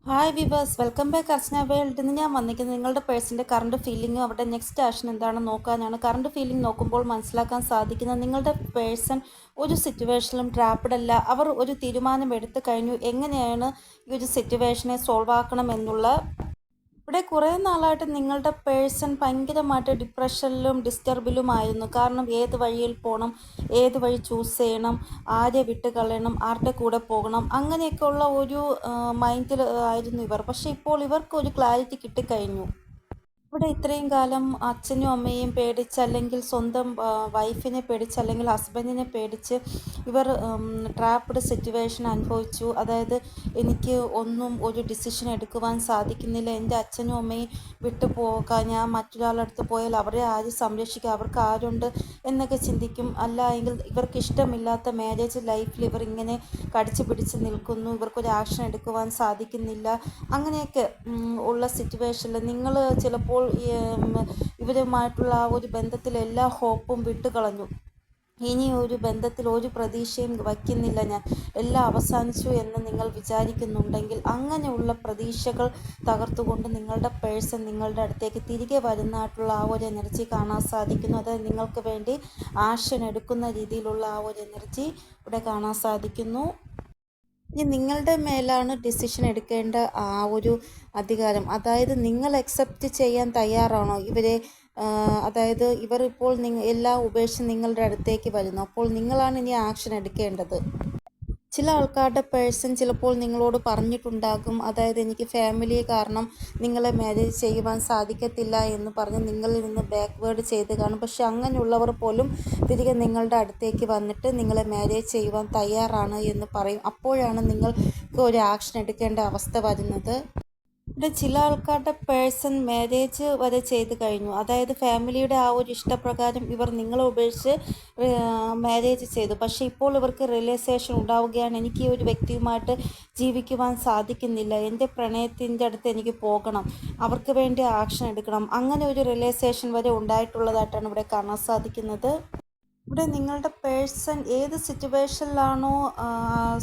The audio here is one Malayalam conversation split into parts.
ഹായ് വിവേഴ്സ്, വെൽക്കം ബാക്ക് അർച്ചന വേൾഡ്. ഇന്ന് ഞാൻ വന്നിരിക്കുന്നത് നിങ്ങളുടെ പേഴ്സിൻ്റെ കറണ്ട് ഫീലിങ്ങും അവരുടെ നെക്സ്റ്റ് ആക്ഷൻ എന്താണെന്ന് നോക്കാനാണ്. കറണ്ട് ഫീലിംഗ് നോക്കുമ്പോൾ മനസ്സിലാക്കാൻ സാധിക്കുന്നത് നിങ്ങളുടെ പേഴ്സൺ ഒരു സിറ്റുവേഷനിലും ട്രാപ്പഡ് അല്ല. അവർ ഒരു തീരുമാനം എടുത്തു കഴിഞ്ഞു എങ്ങനെയാണ് ഈ ഒരു സിറ്റുവേഷനെ സോൾവ് ആക്കണം എന്നുള്ള. ഇവിടെ കുറേ നാളായിട്ട് നിങ്ങളുടെ പേഴ്സൺ ഭയങ്കരമായിട്ട് ഡിപ്രഷനിലും ഡിസ്റ്റർബിലുമായിരുന്നു. കാരണം ഏത് വഴിയിൽ പോകണം, ഏത് വഴി ചൂസ് ചെയ്യണം, ആരെ വിട്ട് കളയണം, ആരുടെ കൂടെ പോകണം, അങ്ങനെയൊക്കെയുള്ള ഒരു മൈൻഡിൽ ആയിരുന്നു ഇവർ. പക്ഷേ ഇപ്പോൾ ഇവർക്ക് ഒരു ക്ലാരിറ്റി കിട്ടിക്കഴിഞ്ഞു. ഇവിടെ ഇത്രയും കാലം അച്ഛനും അമ്മയും പേടിച്ച്, അല്ലെങ്കിൽ സ്വന്തം വൈഫിനെ പേടിച്ച്, അല്ലെങ്കിൽ ഹസ്ബൻഡിനെ പേടിച്ച് ഇവർ ട്രാപ്പ്ഡ് സിറ്റുവേഷൻ അനുഭവിച്ചു. അതായത് എനിക്ക് ഒരു ഡിസിഷൻ എടുക്കുവാൻ സാധിക്കുന്നില്ല, എൻ്റെ അച്ഛനും അമ്മയും വിട്ടു പോകാൻ, ഞാൻ മറ്റൊരാളുടെ അടുത്ത് പോയാൽ അവരെ ആര് സംരക്ഷിക്കുക, അവർക്ക് ആരുണ്ട് എന്നൊക്കെ ചിന്തിക്കും. അല്ല എങ്കിൽ ഇവർക്ക് ഇഷ്ടമില്ലാത്ത മാരേജ് ലൈഫിൽ ഇവർ ഇങ്ങനെ കടിച്ചു പിടിച്ച് നിൽക്കുന്നു, ഇവർക്കൊരു ആക്ഷൻ എടുക്കുവാൻ സാധിക്കുന്നില്ല. അങ്ങനെയൊക്കെ ഉള്ള സിറ്റുവേഷനിൽ നിങ്ങൾ ചിലപ്പോൾ ഇവരുമായിട്ടുള്ള ആ ഒരു ബന്ധത്തിൽ എല്ലാ ഹോപ്പും വിട്ടുകളഞ്ഞു. ഇനി ഒരു ബന്ധത്തിൽ ഒരു പ്രതീക്ഷയും വയ്ക്കുന്നില്ല, ഞാൻ എല്ലാം അവസാനിച്ചു എന്ന് നിങ്ങൾ വിചാരിക്കുന്നുണ്ടെങ്കിൽ അങ്ങനെയുള്ള പ്രതീക്ഷകൾ തകർത്തുകൊണ്ട് നിങ്ങളുടെ പേഴ്സൺ നിങ്ങളുടെ അടുത്തേക്ക് തിരികെ വരുന്നതായിട്ടുള്ള ആ ഒരു എനർജി കാണാൻ സാധിക്കുന്നു. അത് നിങ്ങൾക്ക് വേണ്ടി ആക്ഷൻ എടുക്കുന്ന രീതിയിലുള്ള ആ ഒരു എനർജി ഇവിടെ കാണാൻ സാധിക്കുന്നു. ഇനി നിങ്ങളുടെ മേലാണ് ഡിസിഷൻ എടുക്കേണ്ട ആ ഒരു അധികാരം. അതായത് നിങ്ങൾ അക്സെപ്റ്റ് ചെയ്യാൻ തയ്യാറാണോ ഇവരെ? അതായത് ഇവർ ഇപ്പോൾ എല്ലാം ഉപേക്ഷിച്ച് നിങ്ങളുടെ അടുത്തേക്ക് വരുന്നു. അപ്പോൾ നിങ്ങളാണ് ഇനി ആക്ഷൻ എടുക്കേണ്ടത്. ചില ആൾക്കാരുടെ പേഴ്സൺ ചിലപ്പോൾ നിങ്ങളോട് പറഞ്ഞിട്ടുണ്ടാകും, അതായത് എനിക്ക് ഫാമിലി കാരണം നിങ്ങളെ മാരേജ് ചെയ്യുവാൻ സാധിക്കത്തില്ല എന്ന് പറഞ്ഞ് നിങ്ങളിൽ നിന്ന് ബാക്ക്വേർഡ് ചെയ്ത് കാണും. പക്ഷെ അങ്ങനെയുള്ളവർ പോലും തിരികെ നിങ്ങളുടെ അടുത്തേക്ക് വന്നിട്ട് നിങ്ങളെ മാരേജ് ചെയ്യുവാൻ തയ്യാറാണ് എന്ന് പറയും. അപ്പോഴാണ് നിങ്ങൾക്ക് ഒരു ആക്ഷൻ എടുക്കേണ്ട അവസ്ഥ വരുന്നത്. ഇവിടെ ചില ആൾക്കാരുടെ പേഴ്സൺ മാരേജ് വരെ ചെയ്ത് കഴിഞ്ഞു. അതായത് ഫാമിലിയുടെ ആ ഒരു ഇഷ്ടപ്രകാരം ഇവർ നിങ്ങളെ ഉപേക്ഷിച്ച് മാരേജ് ചെയ്തു. പക്ഷേ ഇപ്പോൾ ഇവർക്ക് റിയലൈസേഷൻ ഉണ്ടാവുകയാണ്, എനിക്ക് ഈ ഒരു വ്യക്തിയുമായിട്ട് ജീവിക്കുവാൻ സാധിക്കുന്നില്ല, എൻ്റെ പ്രണയത്തിൻ്റെ അടുത്ത് എനിക്ക് പോകണം, അവർക്ക് വേണ്ടി ആക്ഷൻ എടുക്കണം. അങ്ങനെ ഒരു റിയലൈസേഷൻ വരെ ഉണ്ടായിട്ടുള്ളതായിട്ടാണ് ഇവിടെ കാണാൻ സാധിക്കുന്നത്. ഇവിടെ നിങ്ങളുടെ പേഴ്സൺ ഏത് സിറ്റുവേഷനിലാണോ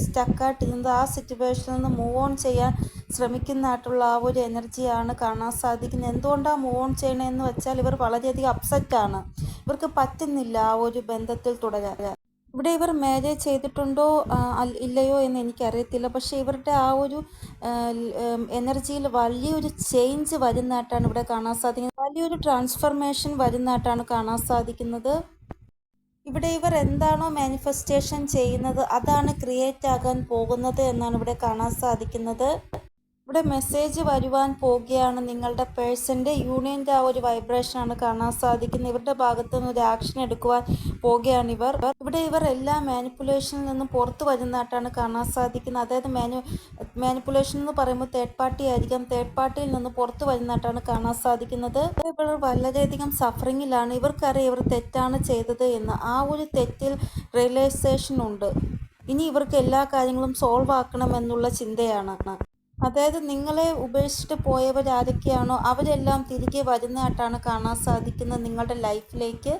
സ്റ്റക്കായിട്ടിരുന്നത് ആ സിറ്റുവേഷനിൽ നിന്ന് മൂവ് ഓൺ ചെയ്യാൻ ശ്രമിക്കുന്നതായിട്ടുള്ള ആ ഒരു എനർജിയാണ് കാണാൻ സാധിക്കുന്നത്. എന്തുകൊണ്ടാണ് മൂവ് ഓൺ ചെയ്യണമെന്ന് വെച്ചാൽ ഇവർ വളരെയധികം അപ്സെറ്റാണ്, ഇവർക്ക് പറ്റുന്നില്ല ആ ഒരു ബന്ധത്തിൽ തുടരാൻ. ഇവിടെ ഇവർ മാരേജ് ചെയ്തിട്ടുണ്ടോ ഇല്ലയോ എന്ന് എനിക്കറിയത്തില്ല. പക്ഷേ ഇവരുടെ ആ ഒരു എനർജിയിൽ വലിയൊരു ചേഞ്ച് വരുന്നതായിട്ടാണ് ഇവിടെ കാണാൻ സാധിക്കുന്നത്. വലിയൊരു ട്രാൻസ്ഫർമേഷൻ വരുന്നതായിട്ടാണ് കാണാൻ സാധിക്കുന്നത്. ഇവിടെ ഇവർ എന്താണോ മാനിഫെസ്റ്റേഷൻ ചെയ്യുന്നത് അതാണ് ക്രിയേറ്റ് ആകാൻ പോകുന്നത് എന്നാണ് ഇവിടെ കാണാൻ സാധിക്കുന്നത്. ഇവിടെ മെസ്സേജ് വരുവാൻ പോവുകയാണ്. നിങ്ങളുടെ പേഴ്സൻ്റെ യൂണിയൻ്റെ ആ ഒരു വൈബ്രേഷനാണ് കാണാൻ സാധിക്കുന്നത്. ഇവരുടെ ഭാഗത്തു നിന്ന് ഒരു ആക്ഷൻ എടുക്കുവാൻ പോവുകയാണ് ഇവർ. ഇവിടെ ഇവർ എല്ലാ മാനിപ്പുലേഷനിൽ നിന്നും പുറത്തു വരുന്നതായിട്ടാണ് കാണാൻ സാധിക്കുന്നത്. അതായത് മാനിപ്പുലേഷൻ എന്ന് പറയുമ്പോൾ തേർഡ് പാർട്ടി ആയിരിക്കാം, തേർഡ് പാർട്ടിയിൽ നിന്ന് പുറത്തു വരുന്നതായിട്ടാണ് കാണാൻ സാധിക്കുന്നത്. ഇവർ വളരെയധികം സഫറിങ്ങിലാണ്. ഇവർക്കറിയാം ഇവർ തെറ്റാണ് ചെയ്തത് എന്ന്. ആ ഒരു തെറ്റിൽ റിയലൈസേഷൻ ഉണ്ട്. ഇനി ഇവർക്ക് എല്ലാ കാര്യങ്ങളും സോൾവ് ആക്കണം എന്നുള്ള ചിന്തയാണ്. അതായത് നിങ്ങളെ ഉപേക്ഷിച്ചിട്ട് പോയവരാരൊക്കെയാണോ അവരെല്ലാം തിരികെ വരുന്നതായിട്ടാണ് കാണാൻ സാധിക്കുന്നത്. നിങ്ങളുടെ ലൈഫിലേക്ക്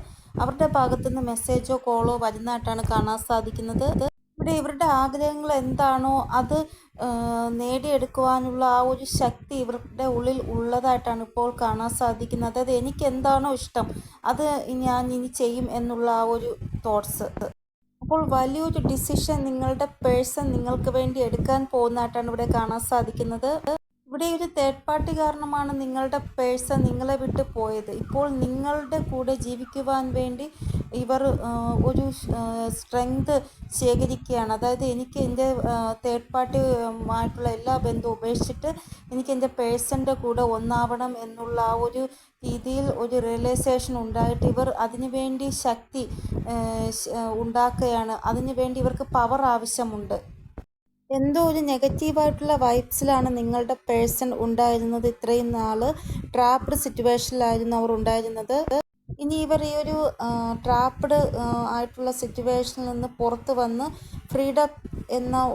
അവരുടെ ഭാഗത്തുനിന്ന് മെസ്സേജോ കോളോ വരുന്നതായിട്ടാണ് കാണാൻ സാധിക്കുന്നത്. ഇവിടെ ഇവരുടെ ആഗ്രഹങ്ങൾ എന്താണോ അത് നേടിയെടുക്കുവാനുള്ള ആ ഒരു ശക്തി ഇവരുടെ ഉള്ളിൽ ഉള്ളതായിട്ടാണ് ഇപ്പോൾ കാണാൻ സാധിക്കുന്നത്. അതായത് എനിക്ക് എന്താണോ ഇഷ്ടം അത് ഞാൻ ഇനി ചെയ്യും എന്നുള്ള ആ ഒരു തോട്ട്സ്. അപ്പോൾ വലിയൊരു ഡിസിഷൻ നിങ്ങളുടെ പേഴ്സൺ നിങ്ങൾക്ക് വേണ്ടി എടുക്കാൻ പോകുന്നതായിട്ടാണ് ഇവിടെ കാണാൻ സാധിക്കുന്നത്. ഇവിടെ ഒരു തേർഡ് പാർട്ടി കാരണമാണ് നിങ്ങളുടെ പേഴ്സൺ നിങ്ങളെ വിട്ട് പോയത്. ഇപ്പോൾ നിങ്ങളുടെ കൂടെ ജീവിക്കുവാൻ വേണ്ടി ഇവർ ഒരു സ്ട്രെങ്ത് ശേഖരിക്കുകയാണ്. അതായത് എനിക്ക് എൻ്റെ തേർഡ് പാർട്ടിയുമായിട്ടുള്ള എല്ലാ ബന്ധവും ഉപേക്ഷിച്ചിട്ട് എനിക്ക് എൻ്റെ പേഴ്സൻ്റെ കൂടെ ഒന്നാവണം എന്നുള്ള ആ ഒരു രീതിയിൽ ഒരു റിയലൈസേഷൻ ഉണ്ടായിട്ട് ഇവർ അതിനുവേണ്ടി ശക്തി ഉണ്ടാക്കുകയാണ്. അതിനുവേണ്ടി ഇവർക്ക് പവർ ആവശ്യമുണ്ട്. എന്തോ ഒരു നെഗറ്റീവായിട്ടുള്ള വൈബ്സിലാണ് നിങ്ങളുടെ പേഴ്സൺ ഉണ്ടായിരുന്നത്. ഇത്രയും നാൾ ട്രാപ്ഡ് സിറ്റുവേഷനിലായിരുന്നു അവർ ഉണ്ടായിരുന്നത്. ഇനി ഇവർ ഈ ഒരു ട്രാപ്ഡ് ആയിട്ടുള്ള സിറ്റുവേഷനിൽ നിന്ന് പുറത്ത് വന്ന് ഫ്രീഡം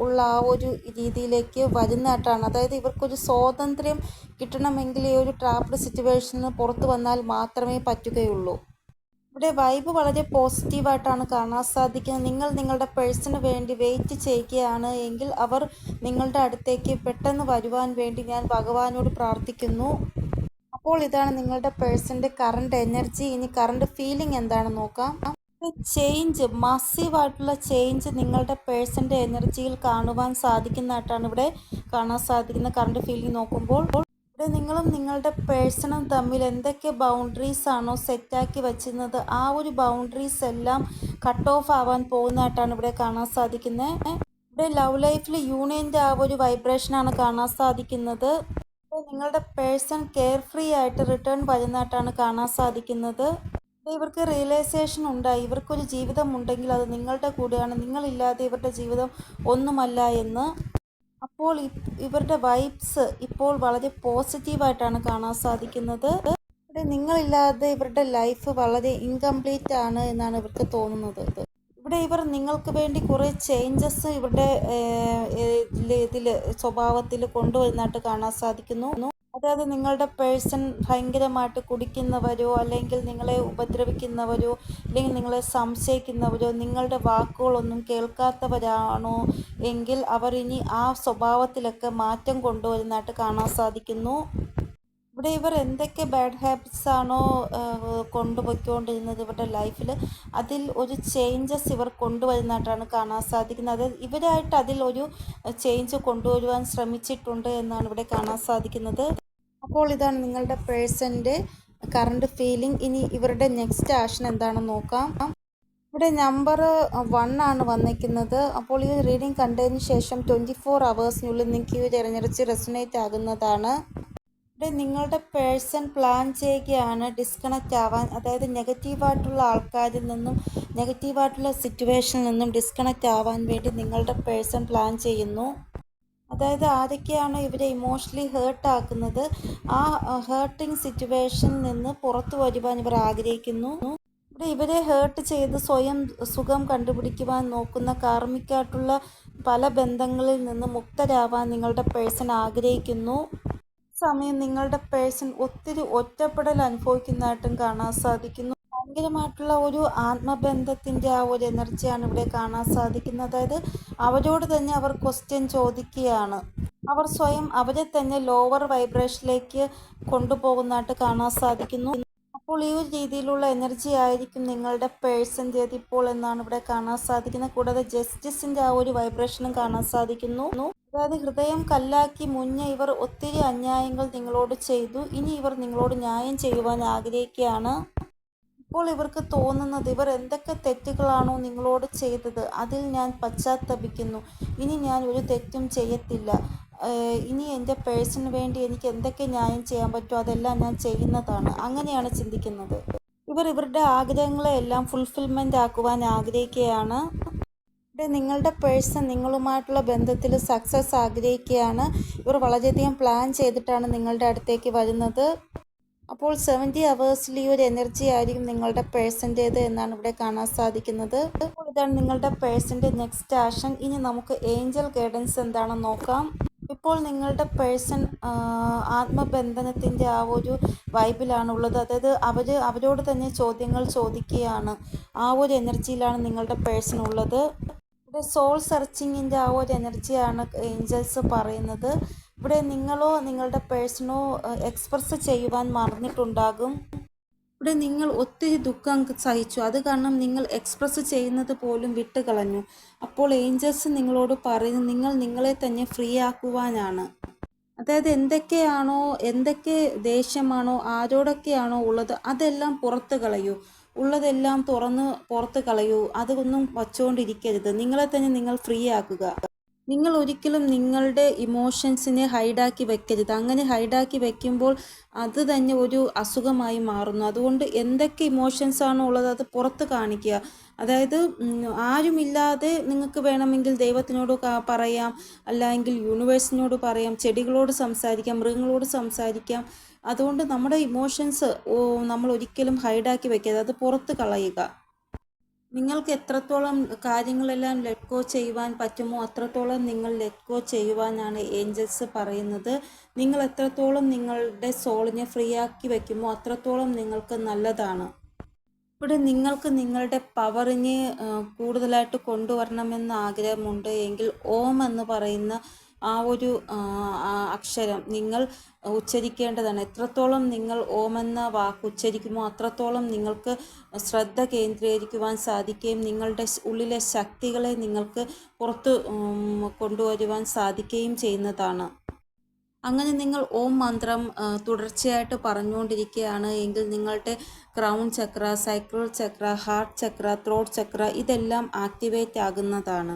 ഉള്ള ആ ഒരു രീതിയിലേക്ക് വരുന്നതായിട്ടാണ്. അതായത് ഇവർക്കൊരു സ്വാതന്ത്ര്യം കിട്ടണമെങ്കിൽ ഈ ഒരു ട്രാപ്ഡ് സിറ്റുവേഷനിൽ നിന്ന് പുറത്ത് വന്നാൽ മാത്രമേ പറ്റുകയുള്ളൂ. ഇവിടെ വൈബ് വളരെ പോസിറ്റീവായിട്ടാണ് കാണാൻ സാധിക്കുന്നത്. നിങ്ങൾ നിങ്ങളുടെ പേഴ്സണിന് വേണ്ടി വെയിറ്റ് ചെയ്യുകയാണ് എങ്കിൽ അവർ നിങ്ങളുടെ അടുത്തേക്ക് പെട്ടെന്ന് വരുവാൻ വേണ്ടി ഞാൻ ഭഗവാനോട് പ്രാർത്ഥിക്കുന്നു. അപ്പോൾ ഇതാണ് നിങ്ങളുടെ പേഴ്സൻ്റെ കറണ്ട് എനർജി. ഇനി കറണ്ട് ഫീലിംഗ് എന്താണെന്ന് നോക്കാം. ചേഞ്ച്, മാസീവായിട്ടുള്ള ചേഞ്ച് നിങ്ങളുടെ പേഴ്സൻ്റെ എനർജിയിൽ കാണുവാൻ സാധിക്കുന്നതായിട്ടാണ് ഇവിടെ കാണാൻ സാധിക്കുന്ന കറണ്ട് ഫീലിംഗ് നോക്കുമ്പോൾ. ഇവിടെ നിങ്ങളും നിങ്ങളുടെ പേഴ്സണും തമ്മിൽ എന്തൊക്കെ ബൗണ്ടറീസ് ആണോ സെറ്റാക്കി വച്ചിരുന്നത് ആ ഒരു ബൗണ്ടറീസ് എല്ലാം കട്ട് ഓഫ് ആവാൻ പോകുന്നതായിട്ടാണ് ഇവിടെ കാണാൻ സാധിക്കുന്നത്. ഇവിടെ ലവ് ലൈഫിൽ യൂണിയൻ്റെ ആ ഒരു വൈബ്രേഷനാണ് കാണാൻ സാധിക്കുന്നത്. നിങ്ങളുടെ പേഴ്സൺ കെയർ ഫ്രീ ആയിട്ട് റിട്ടേൺ വരുന്നതായിട്ടാണ് കാണാൻ സാധിക്കുന്നത്. ഇവർക്ക് റിയലൈസേഷൻ ഉണ്ടായി, ഇവർക്കൊരു ജീവിതം ഉണ്ടെങ്കിൽ അത് നിങ്ങളുടെ കൂടെയാണ്, നിങ്ങളില്ലാതെ ഇവരുടെ ജീവിതം ഒന്നുമല്ല എന്ന്. അപ്പോൾ ഇവരുടെ വൈബ്സ് ഇപ്പോൾ വളരെ പോസിറ്റീവായിട്ടാണ് കാണാൻ സാധിക്കുന്നത്. ഇവിടെ നിങ്ങളില്ലാതെ ഇവരുടെ ലൈഫ് വളരെ ഇൻകംപ്ലീറ്റ് ആണ് എന്നാണ് ഇവർക്ക് തോന്നുന്നത്. ഇവിടെ ഇവർ നിങ്ങൾക്ക് വേണ്ടി കുറേ ചേഞ്ചസ് ഇവരുടെ ഇതിൽ സ്വഭാവത്തിൽ കൊണ്ടുവരുന്നതായിട്ട് കാണാൻ സാധിക്കുന്നു. അതായത് നിങ്ങളുടെ പേഴ്സൺ ഭയങ്കരമായിട്ട് കുടിക്കുന്നവരോ അല്ലെങ്കിൽ നിങ്ങളെ ഉപദ്രവിക്കുന്നവരോ അല്ലെങ്കിൽ നിങ്ങളെ സംശയിക്കുന്നവരോ നിങ്ങളുടെ വാക്കുകളൊന്നും കേൾക്കാത്തവരാണോ എങ്കിൽ അവർ ഇനി ആ സ്വഭാവത്തിലൊക്കെ മാറ്റം കൊണ്ടുവരുന്നതായിട്ട് കാണാൻ സാധിക്കുന്നു. ഇവിടെ ഇവർ എന്തൊക്കെ ബാഡ് ഹാബിറ്റ്സ് ആണോ കൊണ്ടുപോയിക്കൊണ്ടിരുന്നത് ഇവരുടെ ലൈഫിൽ അതിൽ ഒരു ചേഞ്ചസ് ഇവർ കൊണ്ടുവരുന്നതായിട്ടാണ് കാണാൻ സാധിക്കുന്നത്. അത് ഇവരായിട്ട് അതിൽ ഒരു ചേഞ്ച് കൊണ്ടുവരുവാൻ ശ്രമിച്ചിട്ടുണ്ട് എന്നാണ് ഇവിടെ കാണാൻ സാധിക്കുന്നത്. അപ്പോൾ ഇതാണ് നിങ്ങളുടെ പേഴ്സൻ്റെ കറണ്ട് ഫീലിംഗ്. ഇനി ഇവരുടെ നെക്സ്റ്റ് ആക്ഷൻ എന്താണെന്ന് നോക്കാം. ഇവിടെ നമ്പർ 1 ആണ് വന്നിരിക്കുന്നത്. അപ്പോൾ ഈ റീഡിംഗ് കണ്ടതിന് ശേഷം 24 hours നിങ്ങൾക്ക് ഈ എനർജി റെസൊനേറ്റ് ആകുന്നതാണ്. ഇവിടെ നിങ്ങളുടെ പേഴ്സൺ പ്ലാൻ ചെയ്യുകയാണ് ഡിസ്കണക്റ്റ് ആവാൻ. അതായത് നെഗറ്റീവായിട്ടുള്ള ആൾക്കാരിൽ നിന്നും നെഗറ്റീവായിട്ടുള്ള സിറ്റുവേഷനിൽ നിന്നും ഡിസ്കണക്റ്റ് ആവാൻ വേണ്ടി നിങ്ങളുടെ പേഴ്സൺ പ്ലാൻ ചെയ്യുന്നു. അതായത് ആരൊക്കെയാണോ ഇവരെ ഇമോഷണലി ഹേർട്ടാക്കുന്നത് ആ ഹേർട്ടിങ് സിറ്റുവേഷനിൽ നിന്ന് പുറത്തു വരുവാൻ ഇവർ ആഗ്രഹിക്കുന്നു. ഇവിടെ ഇവരെ ഹേർട്ട് ചെയ്ത് സ്വയം സുഖം കണ്ടുപിടിക്കുവാൻ നോക്കുന്ന കാർമികമായിട്ടുള്ള പല ബന്ധങ്ങളിൽ നിന്ന് മുക്തരാവാൻ നിങ്ങളുടെ പേഴ്സൺ ആഗ്രഹിക്കുന്നു. സമയം നിങ്ങളുടെ പേഴ്സൺ ഒത്തിരി ഒറ്റപ്പെടൽ അനുഭവിക്കുന്നതായിട്ടും കാണാൻ സാധിക്കുന്നു. ഭയങ്കരമായിട്ടുള്ള ഒരു ആത്മബന്ധത്തിൻ്റെ ആ ഒരു എനർജിയാണ് ഇവിടെ കാണാൻ സാധിക്കുന്നത്. അതായത് അവരോട് തന്നെ അവർ ക്വസ്റ്റ്യൻ ചോദിക്കുകയാണ്. അവർ സ്വയം അവരെ തന്നെ ലോവർ വൈബ്രേഷനിലേക്ക് കൊണ്ടുപോകുന്നതായിട്ട് കാണാൻ സാധിക്കുന്നു. അപ്പോൾ ഈ ഒരു രീതിയിലുള്ള എനർജി ആയിരിക്കും നിങ്ങളുടെ പേഴ്സൻ്റേത് ഇപ്പോൾ എന്നാണ് ഇവിടെ കാണാൻ സാധിക്കുന്നത്. കൂടാതെ ജസ്റ്റിസിൻ്റെ ആ ഒരു വൈബ്രേഷനും കാണാൻ സാധിക്കുന്നു. അതായത് ഹൃദയം കല്ലാക്കി മുന്നേ ഇവർ ഒത്തിരി അന്യായങ്ങൾ നിങ്ങളോട് ചെയ്തു, ഇനി ഇവർ നിങ്ങളോട് ന്യായം ചെയ്യുവാൻ ആഗ്രഹിക്കുകയാണ്. ഇപ്പോൾ ഇവർക്ക് തോന്നുന്നത് ഇവർ എന്തൊക്കെ തെറ്റുകളാണോ നിങ്ങളോട് ചെയ്തത് അതിൽ ഞാൻ പശ്ചാത്തപിക്കുന്നു, ഇനി ഞാൻ ഒരു തെറ്റും ചെയ്യത്തില്ല, ഇനി എൻ്റെ പേഴ്സണിന് വേണ്ടി എനിക്ക് എന്തൊക്കെ ന്യായം ചെയ്യാൻ പറ്റുമോ അതെല്ലാം ഞാൻ ചെയ്യുന്നതാണ്, അങ്ങനെയാണ് ചിന്തിക്കുന്നത്. ഇവർ ഇവരുടെ ആഗ്രഹങ്ങളെ എല്ലാം ഫുൾഫിൽമെൻ്റ് ആക്കുവാൻ ആഗ്രഹിക്കുകയാണ്. ഇവിടെ നിങ്ങളുടെ പേഴ്സൺ നിങ്ങളുമായിട്ടുള്ള ബന്ധത്തിൽ സക്സസ് ആഗ്രഹിക്കുകയാണ്. ഇവർ വളരെയധികം പ്ലാൻ ചെയ്തിട്ടാണ് നിങ്ങളുടെ അടുത്തേക്ക് വരുന്നത്. അപ്പോൾ 70 hours ഈ ഒരു എനർജി ആയിരിക്കും നിങ്ങളുടെ പേഴ്സൻ്റേത് എന്നാണ് ഇവിടെ കാണാൻ സാധിക്കുന്നത്. അപ്പോൾ ഇതാണ് നിങ്ങളുടെ പേഴ്സൻ്റെ നെക്സ്റ്റ് ആക്ഷൻ. ഇനി നമുക്ക് ഏഞ്ചൽ ഗൈഡൻസ് എന്താണെന്ന് നോക്കാം. ഇപ്പോൾ നിങ്ങളുടെ പേഴ്സൺ ആത്മബന്ധനത്തിൻ്റെ ആ ഒരു വൈബിലാണുള്ളത്. അതായത് അവരോട് തന്നെ ചോദ്യങ്ങൾ ചോദിക്കുകയാണ്. ആ ഒരു എനർജിയിലാണ് നിങ്ങളുടെ പേഴ്സൺ ഉള്ളത്. ഇവിടെ സോൾ സെർച്ചിങ്ങിൻ്റെ ആ ഒരു എനർജിയാണ് ഏഞ്ചൽസ് പറയുന്നത്. ഇവിടെ നിങ്ങളോ നിങ്ങളുടെ പേഴ്സണോ എക്സ്പ്രസ് ചെയ്യുവാൻ മറന്നിട്ടുണ്ടാകും. ഇവിടെ നിങ്ങൾ ഒത്തിരി ദുഃഖം സഹിച്ചു, അത് കാരണം നിങ്ങൾ എക്സ്പ്രസ് ചെയ്യുന്നത് പോലും വിട്ടുകളഞ്ഞു. അപ്പോൾ ഏഞ്ചൽസ് നിങ്ങളോട് പറയുന്നത് നിങ്ങൾ നിങ്ങളെ തന്നെ ഫ്രീ ആക്കുവാനാണ്. അതായത് എന്തൊക്കെ ദേഷ്യമാണോ ആരോടൊക്കെയാണോ ഉള്ളത് അതെല്ലാം പുറത്ത് കളയൂ, ഉള്ളതെല്ലാം പുറത്ത് കളയൂ, അതൊന്നും വച്ചുകൊണ്ടിരിക്കരുത്. നിങ്ങളെ തന്നെ നിങ്ങൾ ഫ്രീ ആക്കുക. നിങ്ങൾ ഒരിക്കലും നിങ്ങളുടെ ഇമോഷൻസിനെ ഹൈഡാക്കി വെക്കരുത്. അങ്ങനെ ഹൈഡാക്കി വെക്കുമ്പോൾ അത് തന്നെ ഒരു അസുഖമായി മാറുന്നു. അതുകൊണ്ട് എന്തൊക്കെ ഇമോഷൻസ് ആണോ ഉള്ളത് അത് പുറത്ത് കാണിക്കുക. അതായത് ആരുമില്ലാതെ നിങ്ങൾക്ക് വേണമെങ്കിൽ ദൈവത്തിനോട് പറയാം, അല്ലെങ്കിൽ യൂണിവേഴ്സിനോട് പറയാം, ചെടികളോട് സംസാരിക്കാം, മൃഗങ്ങളോട് സംസാരിക്കാം. അതുകൊണ്ട് നമ്മുടെ ഇമോഷൻസ് നമ്മൾ ഒരിക്കലും ഹൈഡാക്കി വെക്കരുത്, അത് പുറത്ത് കളയുക. നിങ്ങൾക്ക് എത്രത്തോളം കാര്യങ്ങളെല്ലാം ലെറ്റ് ഗോ ചെയ്യുവാൻ പറ്റുമോ അത്രത്തോളം നിങ്ങൾ ലെറ്റ് ഗോ ചെയ്യുവാനാണ് ഏഞ്ചൽസ് പറയുന്നത്. നിങ്ങൾ എത്രത്തോളം നിങ്ങളുടെ സോളിനെ ഫ്രീ ആക്കി വെക്കുമോ അത്രത്തോളം നിങ്ങൾക്ക് നല്ലതാണ്. ഇവിടെ നിങ്ങൾക്ക് നിങ്ങളുടെ പവറിനെ കൂടുതലായിട്ട് കൊണ്ടുവരണമെന്ന് ആഗ്രഹമുണ്ട് എങ്കിൽ ഓം എന്ന് പറയുന്ന ആ ഒരു അക്ഷരം നിങ്ങൾ ഉച്ചരിക്കേണ്ടതാണ്. എത്രത്തോളം നിങ്ങൾ ഓം എന്ന വാക്ക് ഉച്ചരിക്കുമോ അത്രത്തോളം നിങ്ങൾക്ക് ശ്രദ്ധ കേന്ദ്രീകരിക്കുവാൻ സാധിക്കുകയും നിങ്ങളുടെ ഉള്ളിലെ ശക്തികളെ നിങ്ങൾക്ക് പുറത്ത് കൊണ്ടുവരുവാൻ സാധിക്കുകയും ചെയ്യുന്നതാണ്. അങ്ങനെ നിങ്ങൾ ഓം മന്ത്രം തുടർച്ചയായിട്ട് പറഞ്ഞുകൊണ്ടിരിക്കുകയാണ് എങ്കിൽ നിങ്ങളുടെ ക്രൗൺ ചക്ര, സൈക്രൽ ചക്ര, ഹാർട്ട് ചക്ര, ത്രോട്ട് ചക്ര ഇതെല്ലാം ആക്ടിവേറ്റ് ആകുന്നതാണ്.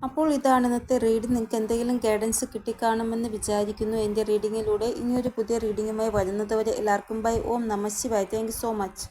അപ്പോൾ ഇതാണ് ഇന്നത്തെ റീഡിംഗ്. നിങ്ങൾക്ക് എന്തെങ്കിലും ഗൈഡൻസ് കിട്ടിക്കാണുമെന്ന് വിചാരിക്കുന്നു എൻ്റെ റീഡിങ്ങിലൂടെ. ഇനിയൊരു പുതിയ റീഡിങ്ങുമായി വരുന്നത് വരെ എല്ലാവർക്കും ബൈ. ഓം നമഃ ശിവായ. Thank you so much.